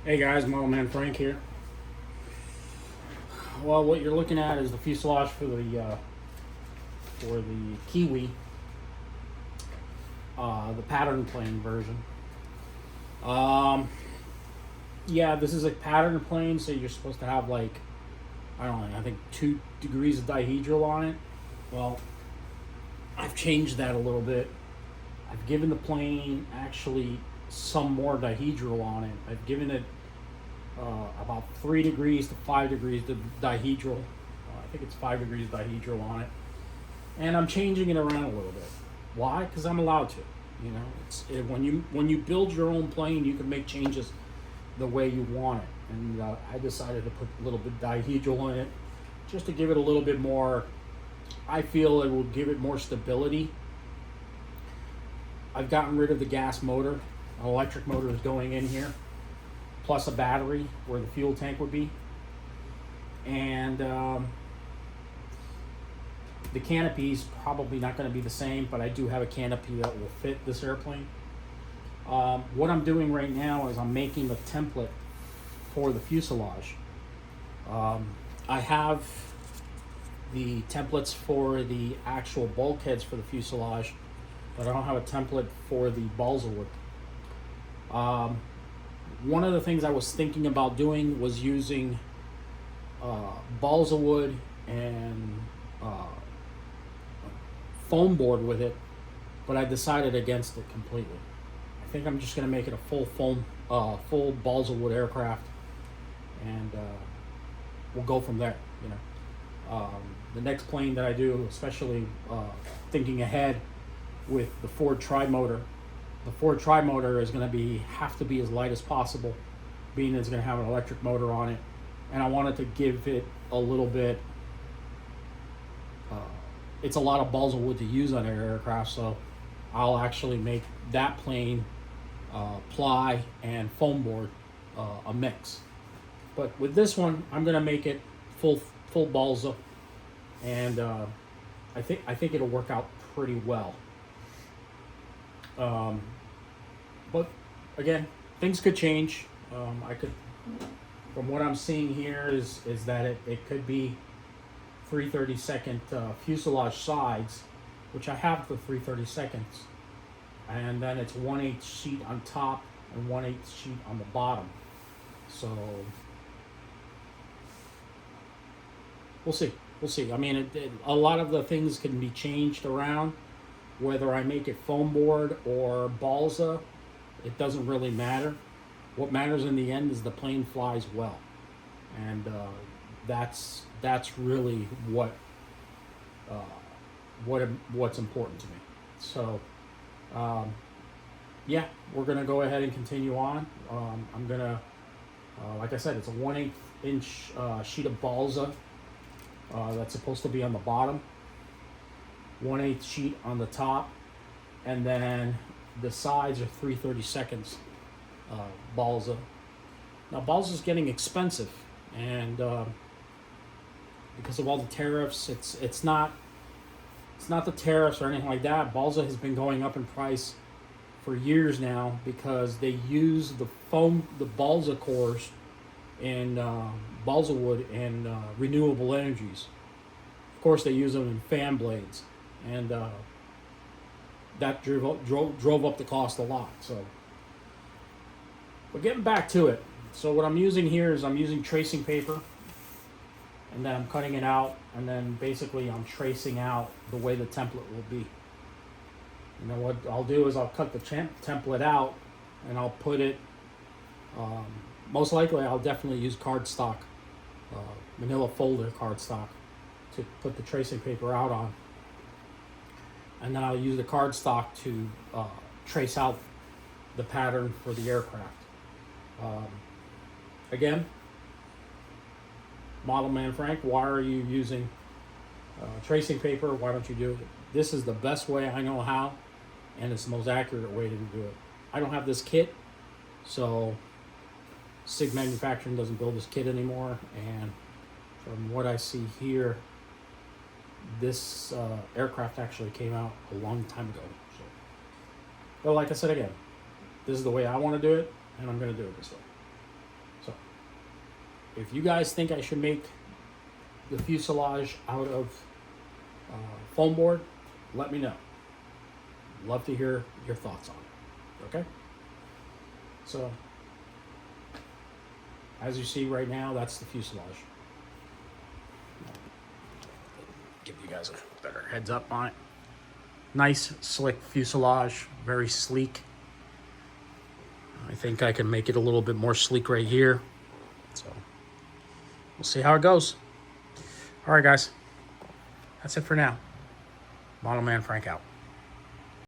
Hey guys, Model Man Frank here. Well, what you're looking at is the fuselage for the Kiwi, the pattern plane version. Um, yeah, this is a pattern plane, so you're supposed to have like I don't know, I think 2 degrees of dihedral on it. Well, I've changed that a little bit. I've given the plane actually some more dihedral on it. I've given it about 3 degrees to 5 degrees to dihedral. I think it's 5 degrees dihedral on it, and I'm changing it around a little bit. Why? Because I'm allowed to. When you build your own plane, you can make changes the way you want it. And I decided to put a little bit dihedral in it, just to give it a little bit more. I feel it will give it more stability. I've gotten rid of the gas motor. An electric motor is going in here, plus a battery where the fuel tank would be. And the canopy's probably not going to be the same, but I do have a canopy that will fit this airplane. What I'm doing right now is I'm making the template for the fuselage. I have the templates for the actual bulkheads for the fuselage, but I don't have a template for the balsa wood. One of the things I was thinking about doing was using balsa wood and foam board with it, but I decided against it completely. I think I'm just going to make it a full balsa wood aircraft, and we'll go from there. The next plane that I do, especially thinking ahead with the Ford tri-motor. The Ford tri-motor is going to have to be as light as possible, being it's going to have an electric motor on it, and I wanted to give it a little bit. It's a lot of balsa wood to use on an aircraft, so I'll actually make that plane ply and foam board a mix. But with this one, I'm going to make it full balsa, and I think it'll work out pretty well. But again, things could change. From what I'm seeing here is that it could be 3/32 fuselage sides, which I have the 3/32, and then it's 1/8 sheet on top and 1/8 sheet on the bottom. So we'll see. We'll see. I mean, a lot of the things can be changed around. Whether I make it foam board or balsa, it doesn't really matter. What matters in the end is the plane flies well, and that's really what's important to me. So, yeah, we're gonna go ahead and continue on. I'm gonna, like I said, it's a 1/8 inch sheet of balsa that's supposed to be on the bottom. 1/8 sheet on the top, and then the sides are 3/32 balsa. Now balsa is getting expensive, and because of all the tariffs, it's not the tariffs or anything like that. Balsa has been going up in price for years now because they use the balsa cores in balsa wood and renewable energies. Of course, they use them in fan blades, and that drove up the cost a lot. So, but getting back to it, so what I'm using here is I'm using tracing paper, and then I'm cutting it out, and then basically I'm tracing out the way the template will be. What I'll do is I'll cut the template out, and I'll put it. Most likely, I'll definitely use cardstock, manila folder cardstock, to put the tracing paper out on. And then I'll use the cardstock to trace out the pattern for the aircraft. Again, Model Man Frank, why are you using tracing paper? Why don't you do it? This is the best way I know how, and it's the most accurate way to do it. I don't have this kit, so Sig Manufacturing doesn't build this kit anymore, and from what I see here, this aircraft actually came out a long time ago. So, but like I said again, this is the way I want to do it, and I'm going to do it this way. if you guys think I should make the fuselage out of foam board, let me know. Love to hear your thoughts on it. Okay? So, as you see right now, that's the fuselage. Give you guys a better heads up on it. Nice, slick fuselage, very sleek. I think I can make it a little bit more sleek right here. So, we'll see how it goes. All right, guys. That's it for now. Model Man Frank out.